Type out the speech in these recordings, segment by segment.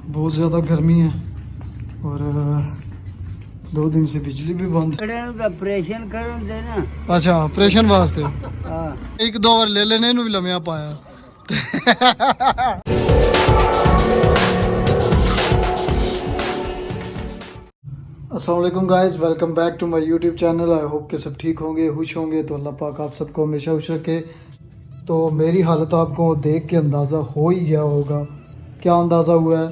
बहुत ज़्यादा गर्मी है और 2 दिन से बिजली भी बंद। ऑपरेशन कर देना। अच्छा ऑपरेशन वास्ते हाँ। 1-2 बार ले लेने भी लम्या पाया। अस्सलाम वालेकुम guys, welcome back to my YouTube channel. I hope कि सब ठीक होंगे, खुश होंगे। तो अल्लाह पाक आप सबको हमेशा खुश रखे। तो मेरी हालत आपको देख के अंदाज़ा हो ही गया होगा। क्या अंदाज़ा हुआ है?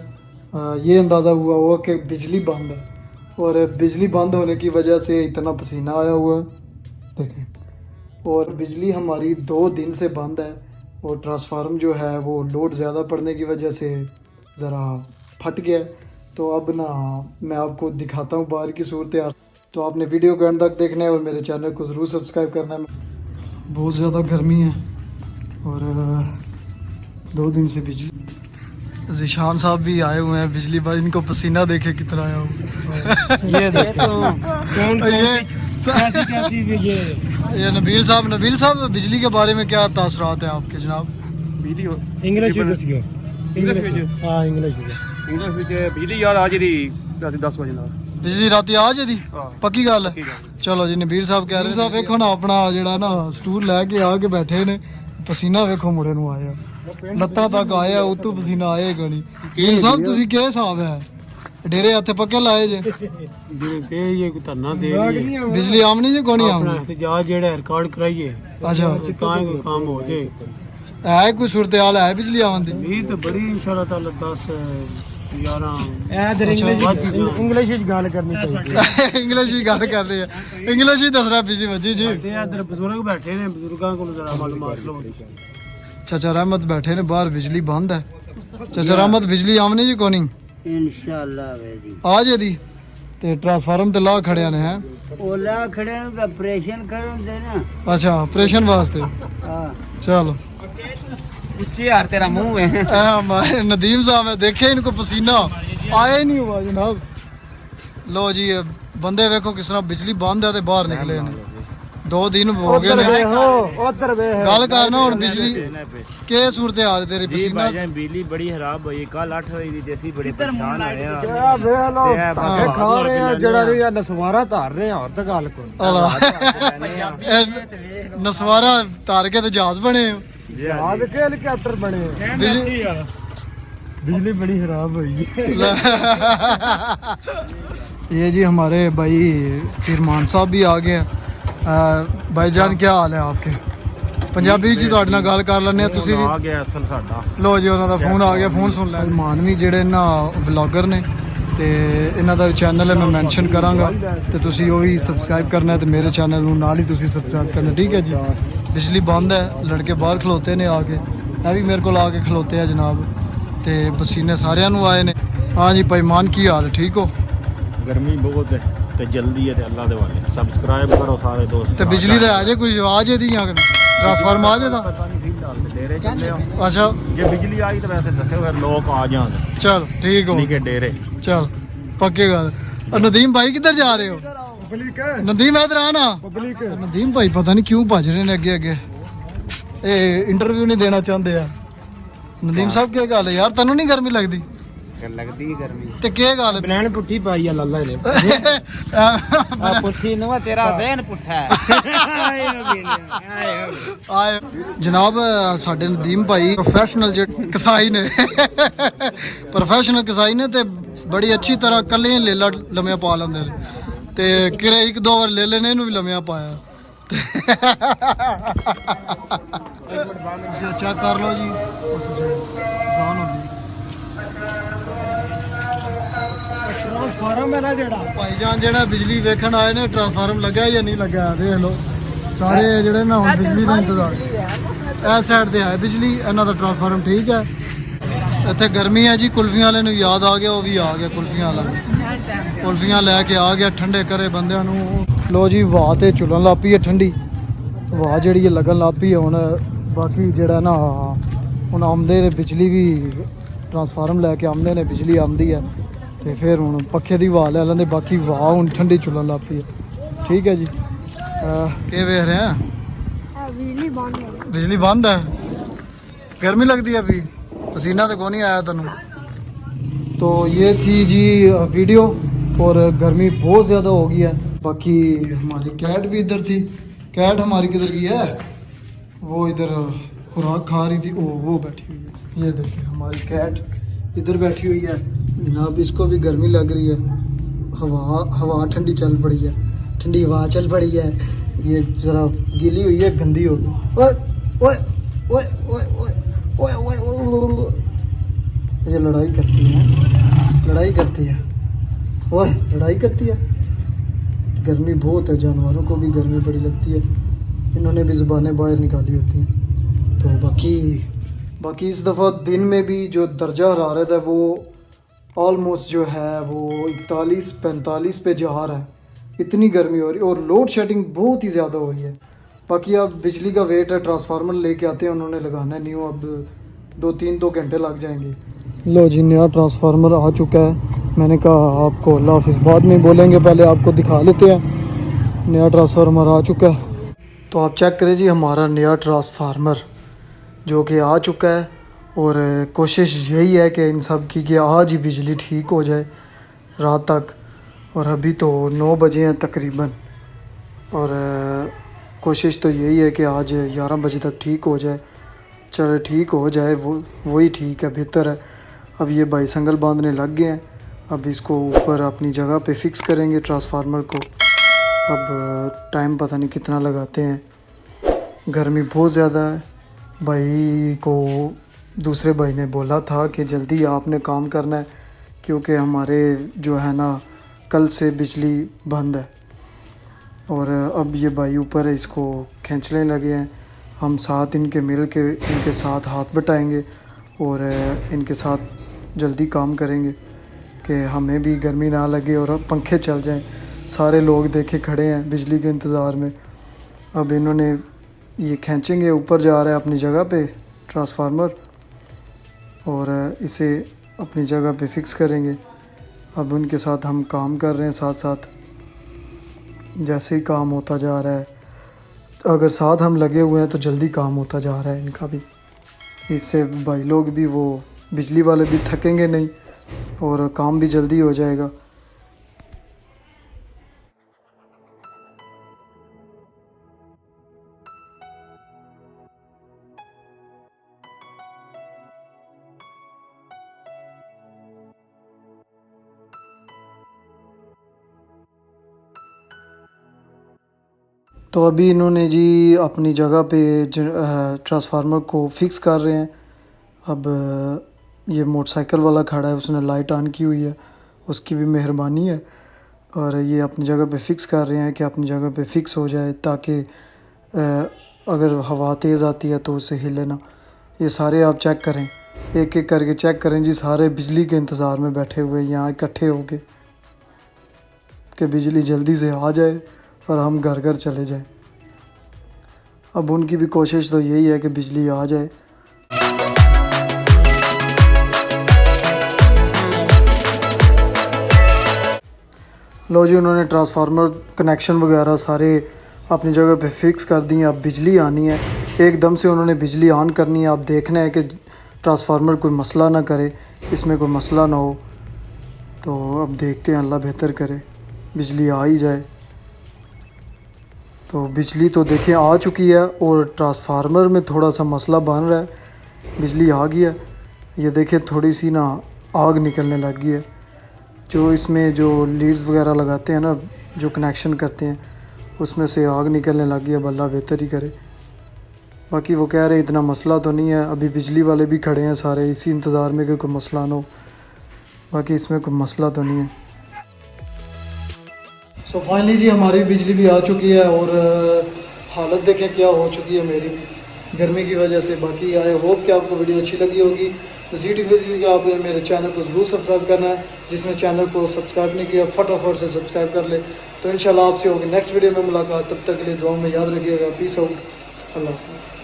ये अंदाज़ा हुआ होगा कि बिजली बंद है और बिजली बंद होने की वजह से इतना पसीना आया हुआ है देखें। और बिजली हमारी 2 दिन से बंद है और ट्रांसफार्मर जो है वो लोड ज़्यादा पड़ने की वजह से ज़रा फट गया। तो अब ना मैं आपको दिखाता हूँ बाहर की सूरत हाल। तो आपने वीडियो को एंड तक देखना है और मेरे चैनल को ज़रूर सब्सक्राइब करना है। बहुत ज़्यादा गर्मी है और 2 दिन से बिजली। ज़िशान साहब भी आए हुए हैं बिजली भाई, इनको पसीना देखे कितना आया हुआ। ये नबील साहब बिजली के बारे में क्या तासरात है आपके जनाब? इंग्लिश बिजली यार आज रात 10 बजे बिजली राती आज दी पक्की गल है। चलो जी नबील साहब कह रहे साहब वेखो ना अपना जेड़ा ना स्टूल लैके आके बैठे ने, पसीना वेखो मुड़े नूं आया, लत्तां तक आया, उतों पसीना आए कोई नहीं। नबील साहब तुसी क्या हिसाब है? डेरे हत्थे पक्के लाए जे? बिजली आमनी जे कोनी आमनी? रिकॉर्ड कराइए। अच्छा काम हो जाए है कोई सूरत हाल है बिजली आवन दी? नहीं तो बड़ी इंशाल्लाह ताला 10 11 इंग्लिश ही गल करनी चाहिए। इंग्लिश ही गल कर रहे हैं, इंग्लिश ही दस रहा बिजली वजी जी। इधर बुजुर्ग बैठे ने, बुजुर्गों को जरा मालूमात लो। चाचा रहमत बैठे ने बाहर, बिजली बंद है। चाचा रहमत बिजली आमनी जी कोनी? इंशाल्लाह आज दी ते ट्रांसफार्मर ते ला खड़े ने हैं। ओला खड़े का ऑपरेशन कर देना। अच्छा ऑपरेशन वास्ते। हाँ। चलो उच्ची यार तेरा मुंह है। हमारे नदीम साहब है, देखे इनको पसीना आया ही नहीं हुआ जनाब। लो जी ये बंदे देखो किस तरह बिजली बंद है ते बाहर निकले ने। 2 दिन हो गए ने। गल करना हुन बिजली के सूरत हाल तेरी? पसीना बिजली बड़ी खराब हुई कल 8 बजे दी देसी बड़े परेशान होए हाँ। खा रहे हैं जड़ा नसवारा तार रहे हैं और तो गल को नसवारा तार के ते जहाज बने हो। जहाज के हेलीकॉप्टर बने बिजली बड़ी खराब हुई। ये जी हमारे भाई फिरमान साहब भी आ गए हैं। भाईजान क्या हाल है आपके? पंजाबी जी ਤੁਹਾਡੇ ਨਾਲ ਗੱਲ ਕਰ ਲੈਣੇ ਆ ਤੁਸੀਂ ਵੀ। ਆ ਗਿਆ ਅਸਲ ਸਾਡਾ। ਲੋ ਜੀ ਉਹਨਾਂ ਦਾ ਫੋਨ ਆ ਗਿਆ, ਫੋਨ ਸੁਣ ਲੈ। ਮਾਨਵੀ ਜਿਹੜੇ ਨਾ ਵਲੌਗਰ ਨੇ ਤੇ ਇਹਨਾਂ ਦਾ ਚੈਨਲ ਹੈ, ਮੈਂ ਮੈਂਸ਼ਨ ਕਰਾਂਗਾ ਤੇ ਤੁਸੀਂ ਉਹ ਵੀ ਸਬਸਕ੍ਰਾਈਬ ਕਰਨਾ ਤੇ ਮੇਰੇ ਚੈਨਲ ਨੂੰ ਨਾਲ ਹੀ ਤੁਸੀਂ ਸਬਸਕ੍ਰਾਈਬ ਕਰਨਾ, ਠੀਕ ਹੈ ਜੀ। ਬਿਜਲੀ ਬੰਦ ਹੈ, ਲੜਕੇ ਬਾਹਰ ਖਲੋਤੇ ਨੇ ਆ ਕੇ, ਇਹ ਵੀ ਮੇਰੇ ਕੋਲ ਆ ਕੇ ਖਲੋਤੇ ਆ ਜਨਾਬ ਤੇ ਪਸੀਨੇ ਸਾਰਿਆਂ ਨੂੰ ਆਏ ਨੇ। ਹਾਂ ਜੀ ਭਾਈਮਾਨ ਕੀ ਹਾਲ, ਠੀਕ ਹੋ? गर्मी बहुत है ते जल्दी है ते अल्लाह दे वाले सब्सक्राइब करो सारे दोस्त। ਤੇ ਬਿਜਲੀ ਦਾ ਆ ਜੇ ਕੋਈ ਆਵਾਜ਼ ਇਹਦੀ ਜਾਂ ट्रांसफार्मर आ जाता? पता नहीं फिलहाल डेरे चले हो। अच्छा जे बिजली आई तो वैसे दस्यो फिर लोग आ जान। चल ठीक हो, नहीं के डेरे चल पक्के गल। और नदीम भाई किधर जा रहे हो? नदीम इधर आना। नदीम भाई पता नहीं क्यों भज रहे ने अगे अगे, ये इंटरव्यू नहीं देना चाहते यार। नदीम साहब क्या गल है यार, तेनों नहीं गर्मी लगती? लगती है गर्मी ते क्या गल है? बनैन पुट्ठी पाई है लल्ला ने पुट्ठी नुआ तेरा बहन पुट्ठा है। आए जनाब साडे नदीम भाई प्रोफेशनल जे कसाई ने प्रोफेशनल कसाई ने ते बड़ी अच्छी तरह कल्ले लेला लम्या पा लेंदे ते किरे 1-2 बार ले लेने इनू भी लम्या पाया। चेक कर लो जी जान होंदी ट्रांसफार्मर है ना जेड़ा भाईजान जेड़ा बिजली वेखण आए ने, ट्रांसफार्मर लगा या नहीं लगा देख लो सारे जेड़े ना हुण बिजली का इंतजार। इस साइड ते है बिजली, इन्हां दा ट्रांसफार्मर ठीक है। इत्थे गर्मी है जी, कुल्फियां वाले नूं याद आ गया, वो भी आ गया कुल्फियां वाला, कुल्फियां लैके आ गया ठंडे करे बंदियां नूं। लो जी वाह ते चुलन लग पई है ठंडी वाह जेड़ी लगन लग पई है हुण। बाकी जेड़ा ना हुण आमदे ने बिजली भी, ट्रांसफार्मर लैके आमदे ने, बिजली आमदी है ਤੇ ਫਿਰ ਹੁਣ ਪੱਖੇ ਦੀ ਹਵਾ ਲੈ ਲੈਂਦੇ। ਬਾਕੀ ਵਾਹ ਹੁਣ ਠੰਡੀ ਚੁੱਲਣ ਲੱਗ ਪਈ ਹੈ, ਠੀਕ ਹੈ ਜੀ। ਕੀ ਵੇਖ ਰਹੇ ਆ? ਬਿਜਲੀ ਬੰਦ ਹੈ, गर्मी लगती है अभी? पसीना तो को नहीं आया तेन? तो ये थी जी वीडियो, और गर्मी बहुत ज़्यादा हो गई है। बाकी हमारी कैट भी इधर थी। कैट हमारी किधर की है, वो इधर खुराक खा रही थी। वो बैठी हुई है, ये देखिए हमारी कैट इधर बैठी हुई है जनाब। इसको भी गर्मी लग रही है, हवा ठंडी चल पड़ी है, ठंडी हवा चल पड़ी है। ये ज़रा गीली हुई है, गंदी हो गई। ओए ओए ओए ओए ओए ओए ओए, ये लड़ाई करती है, लड़ाई करती है, ओए लड़ाई करती है। गर्मी बहुत है, जानवरों को भी गर्मी बड़ी लगती है, इन्होंने भी ज़ुबानें बाहर निकाली होती हैं। तो बाकी इस दफ़ा दिन में भी जो दर्जा हरारत है वो ऑलमोस्ट जो है वो 41-45 पे जा रहा है। इतनी गर्मी हो रही है, और लोड शेडिंग बहुत ही ज़्यादा हो रही है। बाकी अब बिजली का वेट है, ट्रांसफार्मर लेके आते हैं, उन्होंने लगाना है न्यू। अब 2 घंटे लग जाएंगे। लो जी, नया ट्रांसफार्मर आ चुका है। मैंने कहा आपको अल्लाह हाफिज़ बाद में बोलेंगे, पहले आपको दिखा लेते हैं। नया ट्रांसफार्मर आ चुका है, तो आप चेक करें जी हमारा नया ट्रांसफार्मर जो कि आ चुका है। और कोशिश यही है कि इन सब की कि आज ही बिजली ठीक हो जाए रात तक। और अभी तो 9 बजे हैं तकरीबन, और कोशिश तो यही है कि आज 11 बजे तक ठीक हो जाए। चलो ठीक हो जाए, वही ठीक है, बेहतर है। अब ये भाई संगल बांधने लग गए हैं, अब इसको ऊपर अपनी जगह पे फिक्स करेंगे ट्रांसफार्मर को। अब टाइम पता नहीं कितना लगाते हैं, गर्मी बहुत ज़्यादा है। भाई को दूसरे भाई ने बोला था कि जल्दी आपने काम करना है, क्योंकि हमारे जो है ना कल से बिजली बंद है। और अब ये भाई ऊपर है, इसको खींचने लगे हैं। हम साथ इनके मिल के इनके साथ हाथ बटाएंगे और इनके साथ जल्दी काम करेंगे कि हमें भी गर्मी ना लगे और पंखे चल जाएं। सारे लोग देखे खड़े हैं बिजली के इंतज़ार में। अब इन्होंने ये खींचेंगे, ऊपर जा रहा है अपनी जगह पे ट्रांसफार्मर, और इसे अपनी जगह पे फिक्स करेंगे। अब उनके साथ हम काम कर रहे हैं साथ साथ। जैसे ही काम होता जा रहा है, अगर साथ हम लगे हुए हैं तो जल्दी काम होता जा रहा है इनका भी। इससे भाई लोग भी, वो बिजली वाले भी थकेंगे नहीं और काम भी जल्दी हो जाएगा। तो अभी इन्होंने जी अपनी जगह पे ट्रांसफार्मर को फिक्स कर रहे हैं। अब ये मोटरसाइकिल वाला खड़ा है, उसने लाइट ऑन की हुई है, उसकी भी मेहरबानी है। और ये अपनी जगह पे फिक्स कर रहे हैं कि अपनी जगह पे फिक्स हो जाए, ताकि अगर हवा तेज़ आती है तो उससे हिले ना। ये सारे आप चेक करें, एक एक करके चेक करें जी। सारे बिजली के इंतज़ार में बैठे हुए यहाँ इकट्ठे हो के कि बिजली जल्दी से आ जाए और हम घर घर चले जाएं। अब उनकी भी कोशिश तो यही है कि बिजली आ जाए। लो जी, उन्होंने ट्रांसफार्मर कनेक्शन वगैरह सारे अपनी जगह पे फिक्स कर दिए। अब बिजली आनी है, एकदम से उन्होंने बिजली ऑन करनी है। अब देखना है कि ट्रांसफार्मर कोई मसला ना करे, इसमें कोई मसला ना हो। तो अब देखते हैं, अल्लाह बेहतर करे, बिजली आ ही जाए। तो बिजली तो देखें आ चुकी है, और ट्रांसफार्मर में थोड़ा सा मसला बन रहा है। बिजली आ गई है, ये देखें थोड़ी सी ना आग निकलने लग गई है। जो इसमें जो लीड्स वगैरह लगाते हैं ना, जो कनेक्शन करते हैं, उसमें से आग निकलने लग गई है। अल्लाह बेहतर ही करे। बाकी वो कह रहे इतना मसला तो नहीं है। अभी बिजली वाले भी खड़े हैं सारे इसी इंतज़ार में कि कोई मसला ना हो। बाकी इसमें कोई मसला तो नहीं है। सो फाइनली जी हमारी बिजली भी आ चुकी है, और हालत देखें क्या हो चुकी है मेरी भी गर्मी की वजह से। बाकी आई होप कि आपको वीडियो अच्छी लगी होगी। मज़ीद वीडियो कि आपने मेरे चैनल को ज़रूर सब्सक्राइब करना है। जिसने चैनल को सब्सक्राइब नहीं किया फटाफट से सब्सक्राइब कर ले। तो इंशाल्लाह आपसे होगी नेक्स्ट वीडियो में मुलाकात। तब तक के लिए दुआ में याद रखिएगा। पीस आउट, अल्लाह हाफ़िज़।